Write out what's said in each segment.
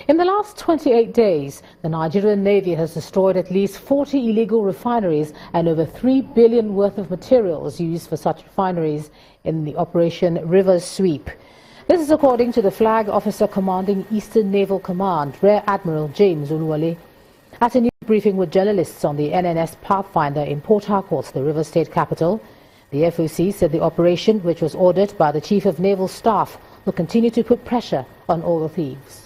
In the last 28 days, the Nigerian Navy has destroyed at least 40 illegal refineries and over 3 billion worth of materials used for such refineries in the Operation River Sweep. This is according to the Flag Officer commanding Eastern Naval Command, Rear Admiral James Oluwole. At a news briefing with journalists on the NNS Pathfinder in Port Harcourt, the River State capital, the FOC said the operation, which was ordered by the Chief of Naval Staff, will continue to put pressure on oil thieves.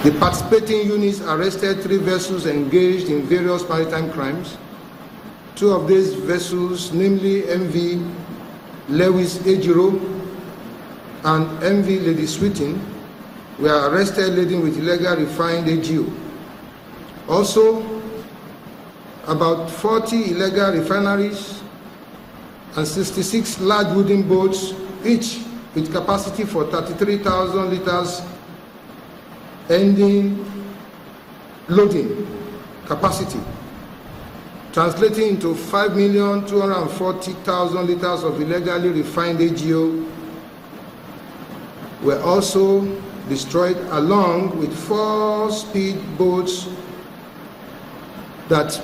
The participating units arrested 3 vessels engaged in various maritime crimes. 2 of these vessels, namely MV Lewis Ejiro and MV Lady Sweeting, were arrested laden with illegal refined AGO. Also, about 40 illegal refineries and 66 large wooden boats, each with capacity for 33,000 liters ending loading capacity, translating into 5,240,000 liters of illegally refined AGO, were also destroyed, along with 4 speed boats that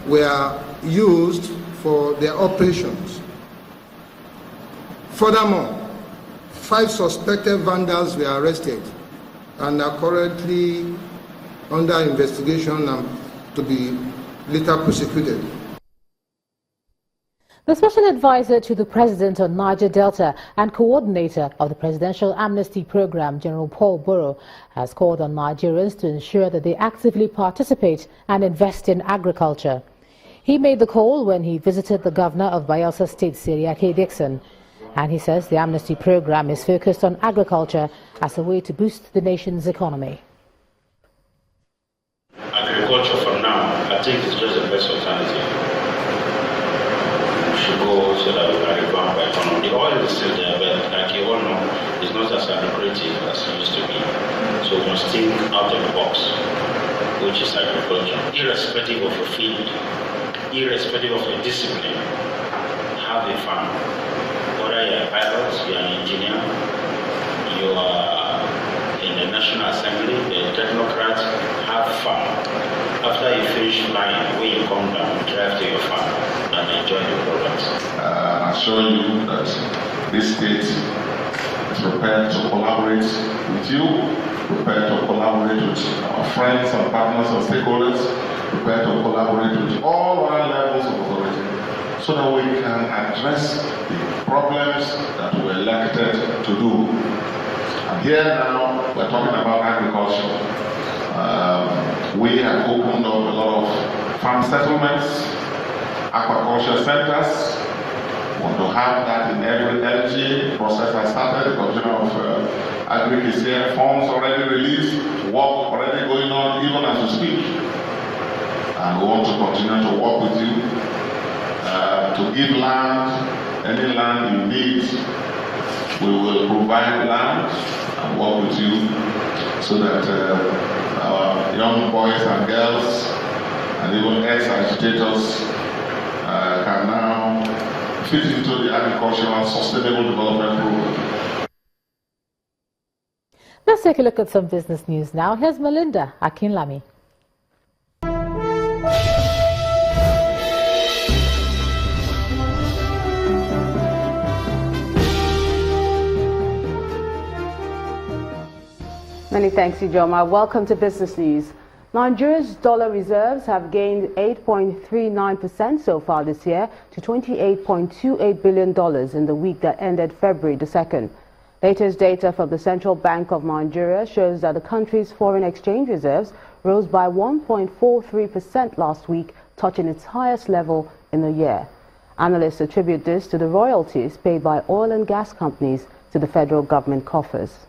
were used for their operations. Furthermore, 5 suspected vandals were arrested and are currently under investigation and to be later prosecuted. The Special Advisor to the President on Niger Delta and coordinator of the Presidential Amnesty Program, General Paul Borough, has called on Nigerians to ensure that they actively participate and invest in agriculture. He made the call when he visited the Governor of Bayelsa State, Seriake Dixon, and he says the Amnesty Program is focused on agriculture as a way to boost the nation's economy. Agriculture for now, I think it's just the best alternative. We should go so that we can revamp our economy. The oil is still there, but like you all know, it's not as lucrative as it used to be. So we must think out of the box, which is agriculture. Irrespective of your field, irrespective of your discipline, have a farm. Whether you're a pilot, you're an engineer, you are in the National Assembly, the technocrats, have fun. After you finish flying, when you come down, drive to your farm and enjoy the products. I assure you that this state is prepared to collaborate with you, prepared to collaborate with our friends and partners and stakeholders, prepared to collaborate with all our levels of authority so that we can address the problems that we're elected to do. And here now, we're talking about agriculture. We have opened up a lot of farm settlements, aquaculture centers. We want to have that in every LG. The process has started. The Commissioner of Agric is here. Funds already released. Work already going on, even as we speak. And we want to continue to work with you to give land, any land you need. We will provide land and work with you so that our young boys and girls and even ex-agitators can now fit into the agricultural sustainable development program. Let's take a look at some business news now. Here's Melinda Akinlami. Many thanks, Ijoma. Welcome to Business News. Nigeria's dollar reserves have gained 8.39% so far this year to $28.28 billion in the week that ended February the 2nd. Latest data from the Central Bank of Nigeria shows that the country's foreign exchange reserves rose by 1.43% last week, touching its highest level in a year. Analysts attribute this to the royalties paid by oil and gas companies to the federal government coffers.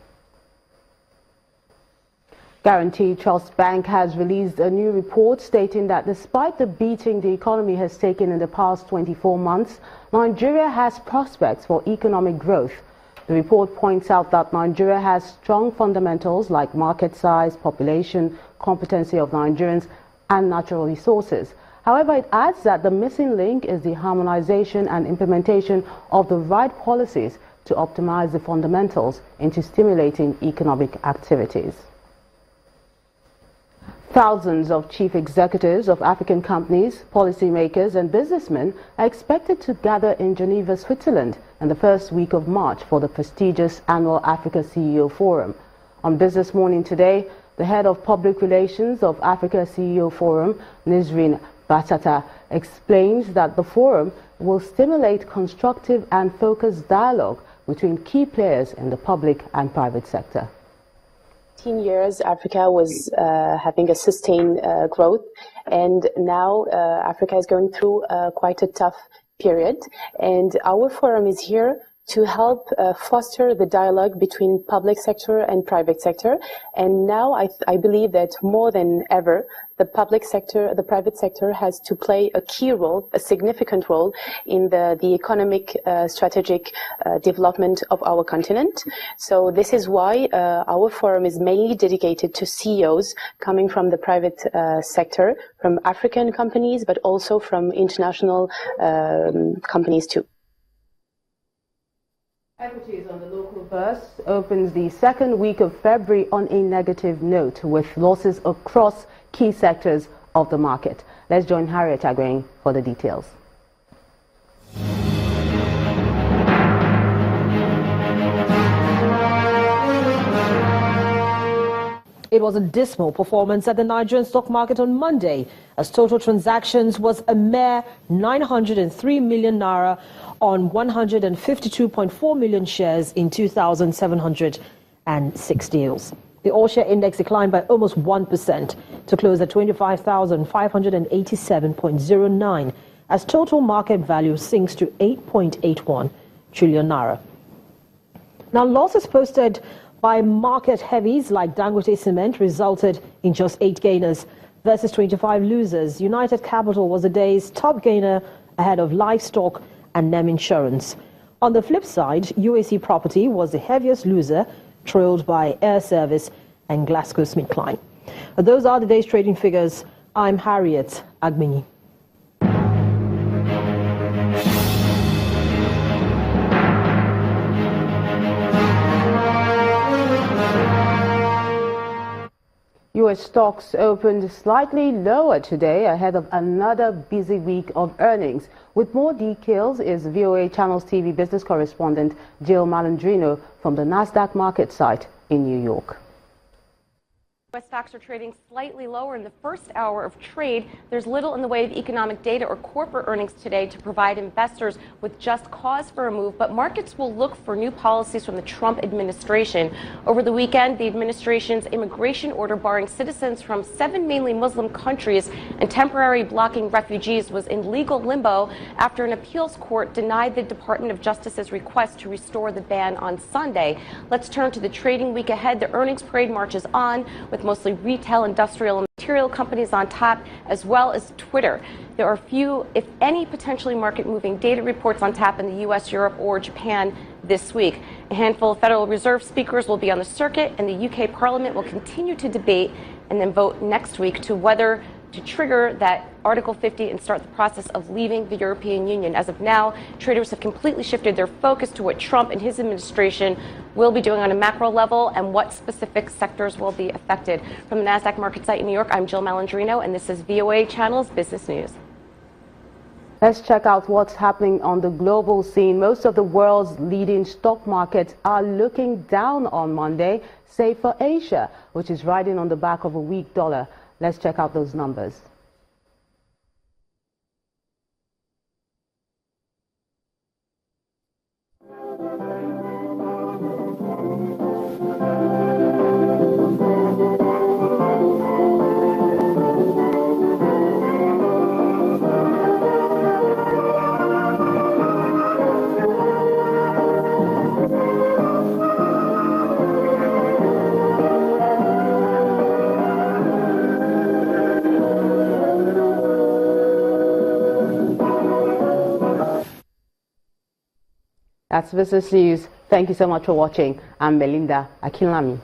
Guarantee Trust Bank has released a new report stating that despite the beating the economy has taken in the past 24 months, Nigeria has prospects for economic growth. The report points out that Nigeria has strong fundamentals like market size, population, competency of Nigerians, and natural resources. However, it adds that the missing link is the harmonization and implementation of the right policies to optimize the fundamentals into stimulating economic activities. Thousands of chief executives of African companies, policymakers and businessmen are expected to gather in Geneva, Switzerland in the first week of March for the prestigious annual Africa CEO Forum. On Business Morning today, the head of public relations of Africa CEO Forum, Nigerian Batata, explains that the forum will stimulate constructive and focused dialogue between key players in the public and private sector. 15 years, Africa was having a sustained growth, and now Africa is going through quite a tough period, and our forum is here to help foster the dialogue between public sector and private sector. And now I believe that more than ever, the public sector, the private sector has to play a key role, a significant role in the economic strategic development of our continent. So this is why our forum is mainly dedicated to CEOs coming from the private sector, from African companies, but also from international companies too. Equities on the local burst opens the second week of February on a negative note, with losses across key sectors of the market. Let's join Harriet Agweng for the details. It was a dismal performance at the Nigerian stock market on Monday, as total transactions was a mere 903 million naira on 152.4 million shares in 2,706 deals. The all-share index declined by almost 1% to close at 25,587.09, as total market value sinks to 8.81 trillion naira. Now, losses posted by market heavies like Dangote Cement resulted in just 8 gainers versus 25 losers. United Capital was the day's top gainer ahead of livestock and NEM Insurance. On the flip side, UAC Property was the heaviest loser, trailed by Air Service and GlaxoSmithKline. Those are the day's trading figures. I'm Harriet Agweng. U.S. stocks opened slightly lower today ahead of another busy week of earnings. With more details is VOA Channels TV business correspondent Jill Malandrino from the NASDAQ market site in New York. U.S. stocks are trading slightly lower in the first hour of trade. There's little in the way of economic data or corporate earnings today to provide investors with just cause for a move, but markets will look for new policies from the Trump administration. Over the weekend, the administration's immigration order barring citizens from 7 mainly Muslim countries and temporarily blocking refugees was in legal limbo after an appeals court denied the Department of Justice's request to restore the ban on Sunday. Let's turn to the trading week ahead. The earnings parade marches on, with mostly retail, industrial, and material companies on top, as well as Twitter. There are few, if any, potentially market-moving data reports on tap in the U.S., Europe, or Japan this week. A handful of Federal Reserve speakers will be on the circuit, and the U.K. Parliament will continue to debate and then vote next week to whether to trigger that Article 50 and start the process of leaving the European Union. As of now, traders have completely shifted their focus to what Trump and his administration will be doing on a macro level and what specific sectors will be affected. From the NASDAQ market site in New York, I'm Jill Malandrino, and this is VOA Channel's Business News. Let's check out what's happening on the global scene. Most of the world's leading stock markets are looking down on Monday, save for Asia, which is riding on the back of a weak dollar. Let's check out those numbers. That's Business News. Thank you so much for watching. I'm Belinda Akinlami.